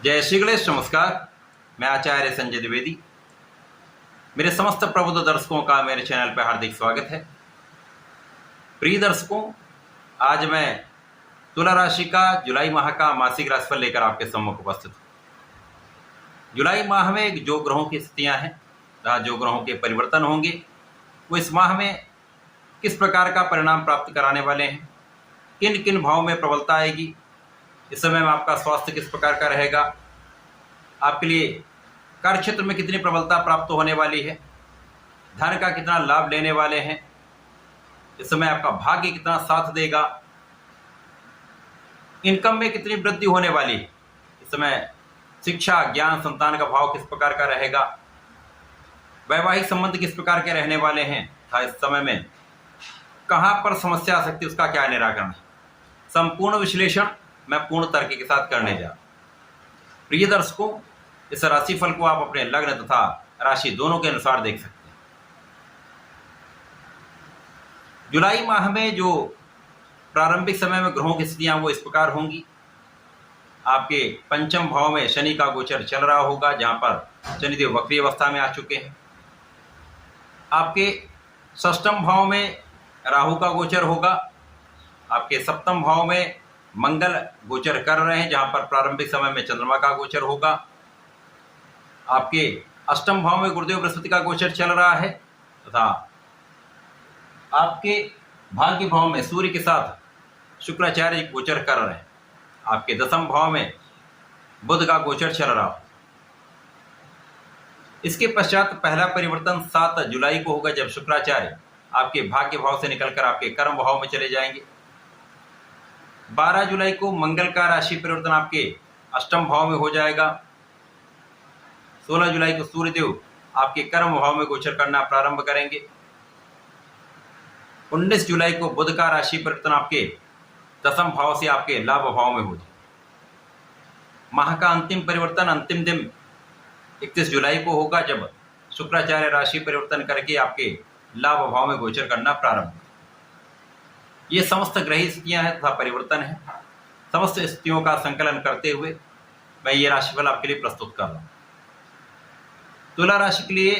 जय श्री गणेश। नमस्कार, मैं आचार्य संजय द्विवेदी। मेरे समस्त प्रबुद्ध दर्शकों का मेरे चैनल पर हार्दिक स्वागत है। प्रिय दर्शकों, आज मैं तुला राशि का जुलाई माह का मासिक राशिफल लेकर आपके सम्मुख उपस्थित हूँ। जुलाई माह में जो ग्रहों की स्थितियाँ हैं तथा जो ग्रहों के परिवर्तन होंगे वो इस माह में किस प्रकार का परिणाम प्राप्त कराने वाले हैं, किन किन भावों में प्रबलता आएगी, इस समय में आपका स्वास्थ्य किस प्रकार का रहेगा, आपके लिए कार्य क्षेत्र में कितनी प्रबलता प्राप्त होने वाली है, धन का कितना लाभ लेने वाले हैं, इस समय आपका भाग्य कितना साथ देगा, इनकम में कितनी वृद्धि होने वाली है, इस समय शिक्षा ज्ञान संतान का भाव किस प्रकार का रहेगा, वैवाहिक संबंध किस प्रकार के रहने वाले हैं तथा इस समय में कहाँ पर समस्या आ सकती है, उसका क्या निराकरण है। संपूर्ण विश्लेषण मैं पूर्ण तर्क के साथ करने जा रहा हूं। प्रिय दर्शकों, इस राशिफल को आप अपने लग्न तथा राशि दोनों के अनुसार देख सकते हैं। जुलाई माह में जो प्रारंभिक समय में ग्रहों की स्थितियां वो इस प्रकार होंगी। आपके पंचम भाव में शनि का गोचर चल रहा होगा, जहां पर शनिदेव वक्री अवस्था में आ चुके हैं। आपके षष्ठम भाव में राहु का गोचर होगा। आपके सप्तम भाव में मंगल गोचर कर रहे हैं, जहां पर प्रारंभिक समय में चंद्रमा का गोचर होगा। आपके अष्टम भाव में गुरुदेव बृहस्पति का गोचर चल रहा है तथा आपके भाग्य भाव में सूर्य के साथ शुक्राचार्य गोचर कर रहे हैं। आपके दसम भाव में बुध का गोचर चल रहा हो। इसके पश्चात पहला परिवर्तन 7 जुलाई को होगा, जब शुक्राचार्य आपके भाग्य भाव से निकलकर आपके कर्म भाव में चले जाएंगे। 12 जुलाई को मंगल का राशि परिवर्तन आपके अष्टम भाव में हो जाएगा। 16 जुलाई को सूर्यदेव आपके कर्म भाव में गोचर करना प्रारंभ करेंगे। 19 जुलाई को बुध का राशि परिवर्तन आपके दसम भाव से आपके लाभ भाव में हो जाए। माह का अंतिम परिवर्तन अंतिम दिन 31 जुलाई को होगा, जब शुक्राचार्य राशि परिवर्तन करके आपके लाभ भाव में गोचर करना प्रारंभ। ये समस्त ग्रही स्थितियां हैं तथा परिवर्तन है। समस्त स्थितियों का संकलन करते हुए मैं ये राशिफल आपके लिए प्रस्तुत कर रहा हूं। तुला राशि के लिए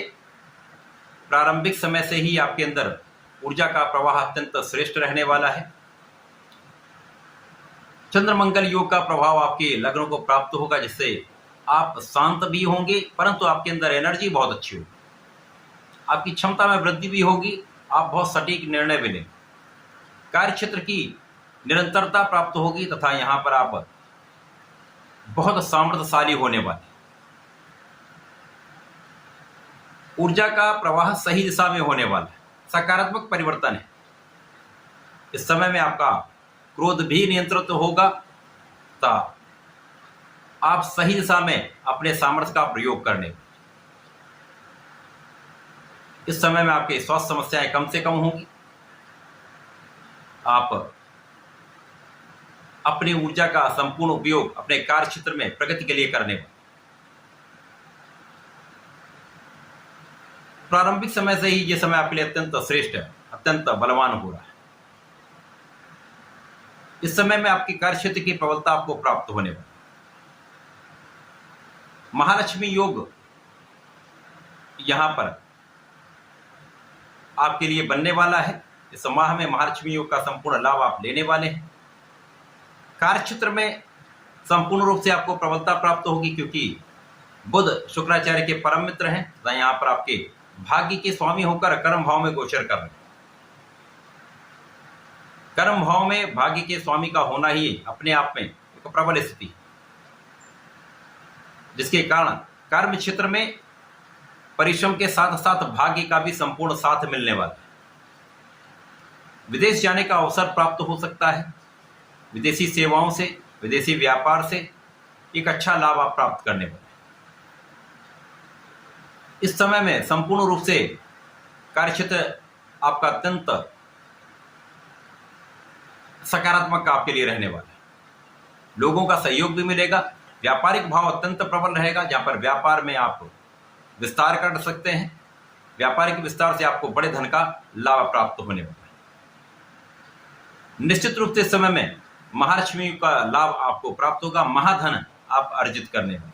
प्रारंभिक समय से ही आपके अंदर ऊर्जा का प्रवाह अत्यंत श्रेष्ठ रहने वाला है। चंद्र मंगल योग का प्रभाव आपके लग्न को प्राप्त होगा, जिससे आप शांत भी होंगे, परंतु आपके अंदर एनर्जी बहुत अच्छी होगी। आपकी क्षमता में वृद्धि भी होगी, आप बहुत सटीक निर्णय भी लेंगे। कार्य क्षेत्र की निरंतरता प्राप्त होगी तथा यहां पर आप बहुत सामर्थ्यशाली होने वाले। ऊर्जा का प्रवाह सही दिशा में होने वाला है, सकारात्मक परिवर्तन है। इस समय में आपका क्रोध भी नियंत्रित होगा तथा आप सही दिशा में अपने सामर्थ्य का प्रयोग करने। इस समय में आपके स्वास्थ्य समस्याएं कम से कम होंगी। आप अपनी ऊर्जा का संपूर्ण उपयोग अपने कार्य क्षेत्र में प्रगति के लिए करने में। प्रारंभिक समय से ही यह समय आपके लिए अत्यंत श्रेष्ठ है, अत्यंत बलवान हो रहा है। इस समय में आपके कार्य क्षेत्र की प्रबलता आपको प्राप्त होने वाली। महालक्ष्मी योग यहां पर आपके लिए बनने वाला है। इस माह में महालक्ष्मी योग का संपूर्ण लाभ आप लेने वाले हैं। कार्य क्षेत्र में संपूर्ण रूप से आपको प्रबलता प्राप्त होगी, क्योंकि बुध शुक्राचार्य के परम मित्र हैं तथा यहाँ पर आपके भाग्य के स्वामी होकर कर्म भाव में गोचर कर रहे हैं। कर्म भाव में भाग्य के स्वामी का होना ही अपने आप में एक प्रबल स्थिति, जिसके कारण कर्म क्षेत्र में परिश्रम के साथ साथ भाग्य का भी संपूर्ण साथ मिलने वाला है। विदेश जाने का अवसर प्राप्त हो सकता है। विदेशी सेवाओं से, विदेशी व्यापार से एक अच्छा लाभ आप प्राप्त करने वाले। इस समय में संपूर्ण रूप से कार्यक्षेत्र आपका अत्यंत सकारात्मक आपके लिए रहने वाला है। लोगों का सहयोग भी मिलेगा। व्यापारिक भाव अत्यंत प्रबल रहेगा, जहां पर व्यापार में आप विस्तार कर सकते हैं। व्यापारिक विस्तार से आपको बड़े धन का लाभ प्राप्त होने वाला है। निश्चित रूप से इस समय में महालक्ष्मी का लाभ आपको प्राप्त होगा। महाधन आप अर्जित करने में।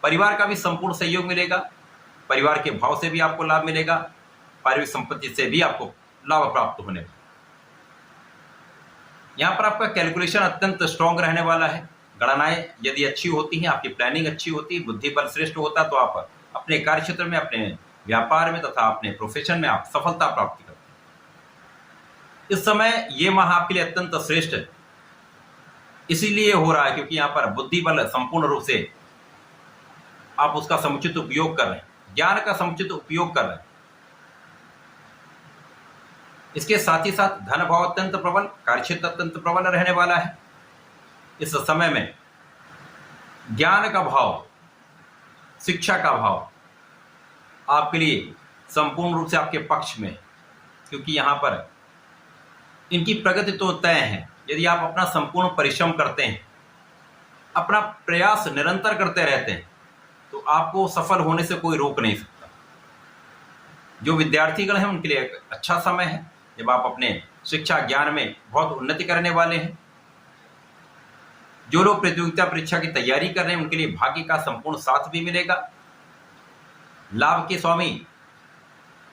परिवार का भी संपूर्ण सहयोग मिलेगा, परिवार के भाव से भी आपको लाभ मिलेगा, पारिवारिक संपत्ति से भी आपको लाभ प्राप्त होने वाला। यहाँ पर आपका कैलकुलेशन अत्यंत स्ट्रांग रहने वाला है। गणनाएं यदि अच्छी होती हैं, आपकी प्लानिंग अच्छी होती है, बुद्धि बल श्रेष्ठ होता, तो आप अपने कार्य क्षेत्र में, अपने व्यापार में तथा अपने प्रोफेशन में आप सफलता प्राप्त करते हैं। इस समय ये माह आपके लिए अत्यंत श्रेष्ठ है, इसीलिए हो रहा है क्योंकि यहाँ पर बुद्धि बल संपूर्ण रूप से आप उसका समुचित उपयोग कर रहे हैं, ज्ञान का समुचित उपयोग कर रहे हैं। इसके साथ ही साथ धन भाव अत्यंत प्रबल, कार्यक्षेत्र अत्यंत प्रबल रहने वाला है। इस समय में ज्ञान का भाव, शिक्षा का भाव आपके लिए संपूर्ण रूप से आपके पक्ष में, क्योंकि यहां पर इनकी प्रगति तो तय है। यदि आप अपना संपूर्ण परिश्रम करते हैं, अपना प्रयास निरंतर करते रहते हैं, तो आपको सफल होने से कोई रोक नहीं सकता। जो विद्यार्थीगण हैं उनके लिए एक अच्छा समय है, जब आप अपने शिक्षा ज्ञान में बहुत उन्नति करने वाले हैं। जो लोग प्रतियोगिता परीक्षा की तैयारी कर रहे हैं उनके लिए भाग्य का संपूर्ण साथ भी मिलेगा। लाभ के स्वामी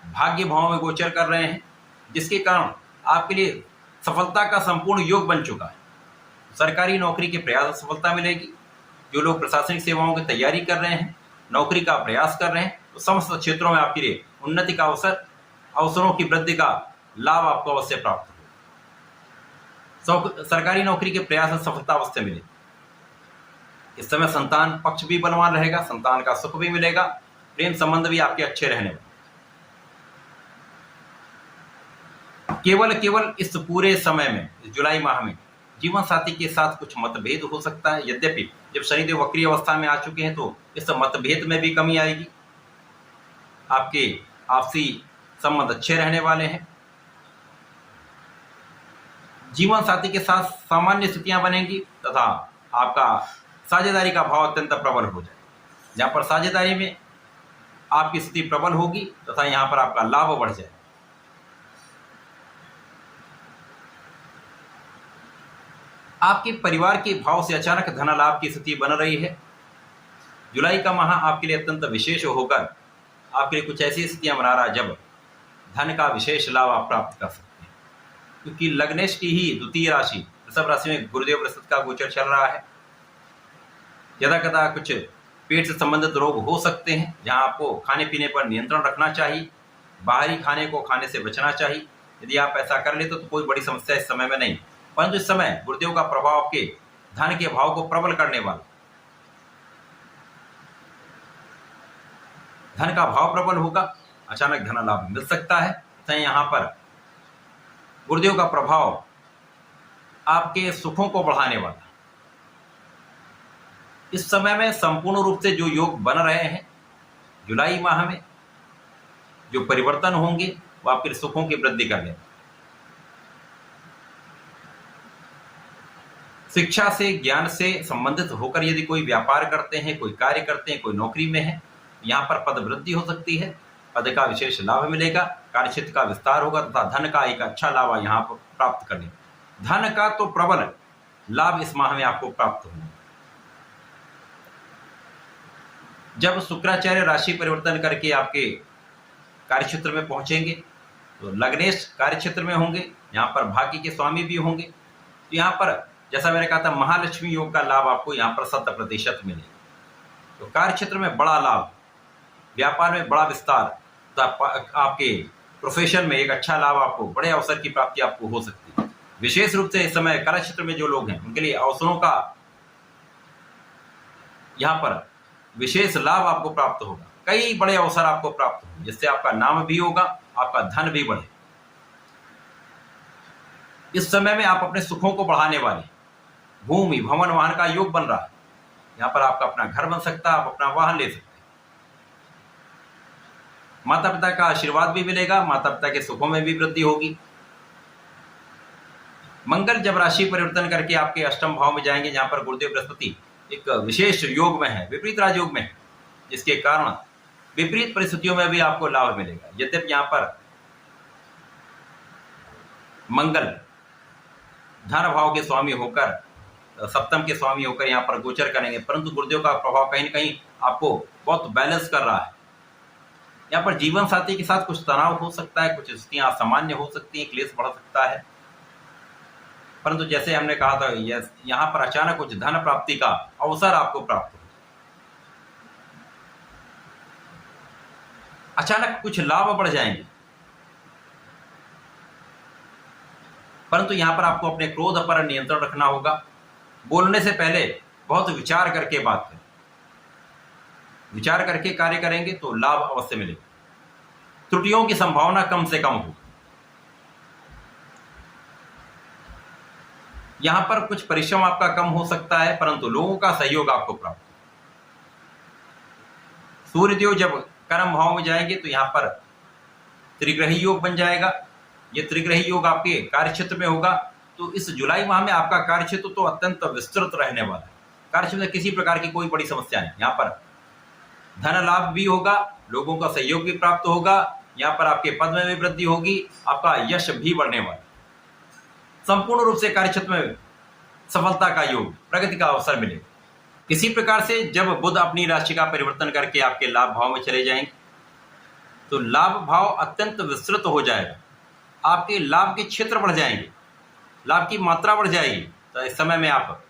भाग्य भाव में गोचर कर रहे हैं, जिसके कारण आपके लिए सफलता का संपूर्ण योग बन चुका है। सरकारी नौकरी के प्रयास सफलता मिलेगी। जो लोग प्रशासनिक सेवाओं की तैयारी कर रहे हैं, नौकरी का प्रयास कर रहे हैं, तो समस्त क्षेत्रों में आपके लिए उन्नति का अवसरों की वृद्धि का लाभ आपको अवश्य प्राप्त होगा। सरकारी नौकरी के प्रयास में सफलता अवश्य मिलेगी। इस समय संतान पक्ष भी बलवान रहेगा, संतान का सुख भी मिलेगा, प्रेम संबंध भी आपके अच्छे रहने वाले। केवल इस पूरे समय में, जुलाई माह में जीवन साथी के साथ कुछ मतभेद हो सकता है। यद्यपि जब शनिदेव वक्री अवस्था में आ चुके हैं तो इस मतभेद में भी कमी आएगी। आपके आपसी संबंध अच्छे रहने वाले हैं। जीवन साथी के साथ सामान्य स्थितियां बनेंगी तथा आपका साझेदारी का भाव अत्यंत प्रबल हो जाए। जहां पर साझेदारी में आपकी स्थिति प्रबल होगी तथा यहां पर आपका लाभ बढ़ जाए। आपके परिवार के भाव से अचानक धन लाभ की स्थिति बन रही है। जुलाई का माह आपके लिए अत्यंत विशेष होकर आपके लिए कुछ ऐसी स्थितियां बना रहा है जब धन का विशेष लाभ आप प्राप्त कर सकते हैं, क्योंकि लग्नेश की ही द्वितीय राशि वृषभ राशि में गुरुदेव बृहस्पति का गोचर चल रहा है। यदा कदा कुछ पेट से संबंधित रोग हो सकते हैं, जहां आपको खाने पीने पर नियंत्रण रखना चाहिए, बाहरी खाने को खाने से बचना चाहिए। यदि आप ऐसा कर लेते तो कोई बड़ी समस्या इस समय में नहीं, परंतु इस समय गुरुदेव का प्रभाव आपके धन के भाव को प्रबल करने वाला। धन का भाव प्रबल होगा, अचानक धन लाभ मिल सकता है। तथा यहाँ पर गुरुदेव का प्रभाव आपके सुखों को बढ़ाने वाला। इस समय में संपूर्ण रूप से जो योग बन रहे हैं, जुलाई माह में जो परिवर्तन होंगे वो आपके सुखों की वृद्धि करने। शिक्षा से, ज्ञान से संबंधित होकर यदि कोई व्यापार करते हैं, कोई कार्य करते हैं, कोई नौकरी में है, यहाँ पर पद वृद्धि हो सकती है, पद का विशेष लाभ मिलेगा, कार्यक्षेत्र का विस्तार होगा तथा धन का एक अच्छा लाभ यहाँ पर प्राप्त करने। धन का तो प्रबल लाभ इस माह में आपको प्राप्त होगा। जब शुक्राचार्य राशि परिवर्तन करके आपके कार्यक्षेत्र में पहुंचेंगे तो लग्नेश कार्यक्षेत्र में होंगे, यहाँ पर भाग्य के स्वामी भी होंगे। तो यहाँ पर जैसा मैंने कहा था, महालक्ष्मी योग का लाभ आपको यहाँ पर 100% मिलेगा। तो कार्यक्षेत्र में बड़ा लाभ, व्यापार में बड़ा विस्तार, आपके प्रोफेशन में एक अच्छा लाभ, आपको बड़े अवसर की प्राप्ति आपको हो सकती है। विशेष रूप से इस समय कार्यक्षेत्र में जो लोग हैं उनके लिए अवसरों का यहाँ पर विशेष लाभ आपको प्राप्त होगा। कई बड़े अवसर आपको प्राप्त होंगे, जिससे आपका नाम भी होगा, आपका धन भी बढ़े। इस समय में आप अपने सुखों को बढ़ाने वाले, भूमि भवन वाहन का योग बन रहा है। यहाँ पर आपका अपना घर बन सकता है, आप अपना वाहन ले सकते हैं। माता पिता का आशीर्वाद भी मिलेगा, माता पिता के सुखों में भी वृद्धि होगी। मंगल जब राशि परिवर्तन करके आपके अष्टम भाव में जाएंगे, जहां पर गुरुदेव बृहस्पति एक विशेष योग में है, विपरीत राजयोग में है, जिसके कारण विपरीत परिस्थितियों में भी आपको लाभ मिलेगा। यद्यपि यहाँ पर मंगल धन भाव के स्वामी होकर सप्तम के स्वामी होकर यहाँ पर गोचर करेंगे, परंतु गुरुदेव का प्रभाव कहीं न कहीं आपको बहुत बैलेंस कर रहा है। यहाँ पर जीवन साथी के साथ कुछ तनाव हो सकता है, कुछ स्थितियाँ असामान्य हो सकती हैं, क्लेश बढ़ सकता है, परंतु जैसे हमने कहा था यहाँ पर अचानक कुछ धन प्राप्ति का अवसर आपको प्राप्त हो, अचानक कुछ लाभ बढ़ जाएंगे, परंतु यहाँ पर आपको अपने क्रोध पर नियंत्रण रखना होगा। बोलने से पहले बहुत विचार करके बात करें, विचार करके कार्य करेंगे तो लाभ अवश्य मिलेगा। त्रुटियों की संभावना कम से कम हो। यहां पर कुछ परिश्रम आपका कम हो सकता है, परंतु लोगों का सहयोग आपको प्राप्त हो। सूर्यदेव जब कर्म भाव में जाएंगे तो यहां पर त्रिग्रही योग बन जाएगा। यह त्रिग्रही योग आपके कार्यक्षेत्र में होगा, तो इस जुलाई माह में आपका कार्यक्षेत्र तो अत्यंत विस्तृत रहने वाला है। कार्यक्षेत्र में किसी प्रकार की कोई बड़ी समस्या नहीं। यहाँ पर धन लाभ भी होगा, लोगों का सहयोग भी प्राप्त होगा, यहाँ पर आपके पद में भी वृद्धि होगी, आपका यश भी बढ़ने वाला है। संपूर्ण रूप से कार्यक्षेत्र में सफलता का योग, प्रगति का अवसर मिलेगा। किसी प्रकार से जब बुध अपनी राशि का परिवर्तन करके आपके लाभ भाव में चले जाएंगे तो लाभ भाव अत्यंत विस्तृत हो जाएगा, आपके लाभ के क्षेत्र बढ़ जाएंगे, लाभ की मात्रा बढ़ जाएगी। तो इस समय में आप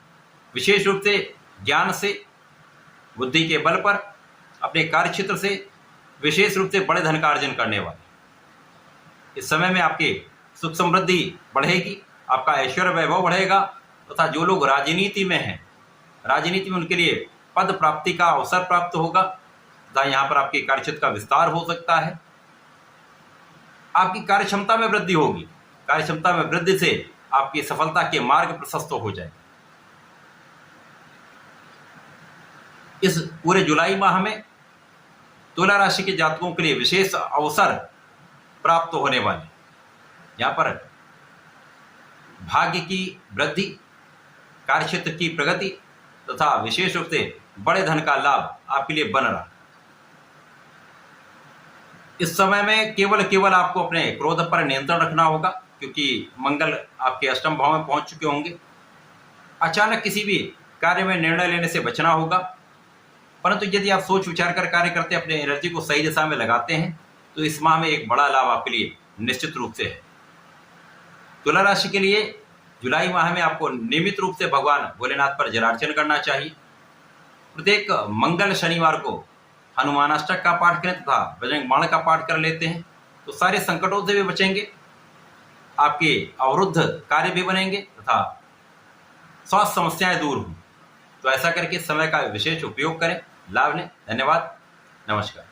विशेष रूप से ज्ञान से, बुद्धि के बल पर अपने कार्य क्षेत्र से विशेष रूप से बड़े धन का अर्जन करने वाले। इस समय में आपके सुख समृद्धि बढ़ेगी, आपका ऐश्वर्य वैभव बढ़ेगा, तथा जो लोग राजनीति में हैं, राजनीति में उनके लिए पद प्राप्ति का अवसर प्राप्त होगा, तथा यहाँ पर आपके कार्यक्षेत्र का विस्तार हो सकता है। आपकी कार्य क्षमता में वृद्धि होगी, कार्य क्षमता में वृद्धि से आपकी सफलता के मार्ग प्रशस्त हो जाए। इस पूरे जुलाई माह में तुला राशि के जातकों के लिए विशेष अवसर प्राप्त होने वाले। यहाँ पर भाग्य की वृद्धि, कार्यक्षेत्र की प्रगति तथा विशेष रूप से बड़े धन का लाभ आपके लिए बन रहा। इस समय में केवल आपको अपने क्रोध पर नियंत्रण रखना होगा, क्योंकि मंगल आपके अष्टम भाव में पहुंच चुके होंगे। अचानक किसी भी कार्य में निर्णय लेने से बचना होगा, परंतु यदि आप सोच विचार कर कार्य करते, अपने एनर्जी को सही दिशा में लगाते हैं, तो इस माह में एक बड़ा लाभ आपके लिए निश्चित रूप से है। तुला राशि के लिए जुलाई माह में आपको नियमित रूप से भगवान भोलेनाथ पर जलार्चन करना चाहिए। प्रत्येक मंगल शनिवार को हनुमानाष्टक का पाठ करें तथा बजरंग बाण का पाठ कर लेते हैं तो सारे संकटों से भी बचेंगे, आपके अवरुद्ध कार्य भी बनेंगे तथा स्वास्थ्य समस्याएं दूर हों। तो ऐसा करके समय का विशेष उपयोग करें, लाभ लें। धन्यवाद, नमस्कार।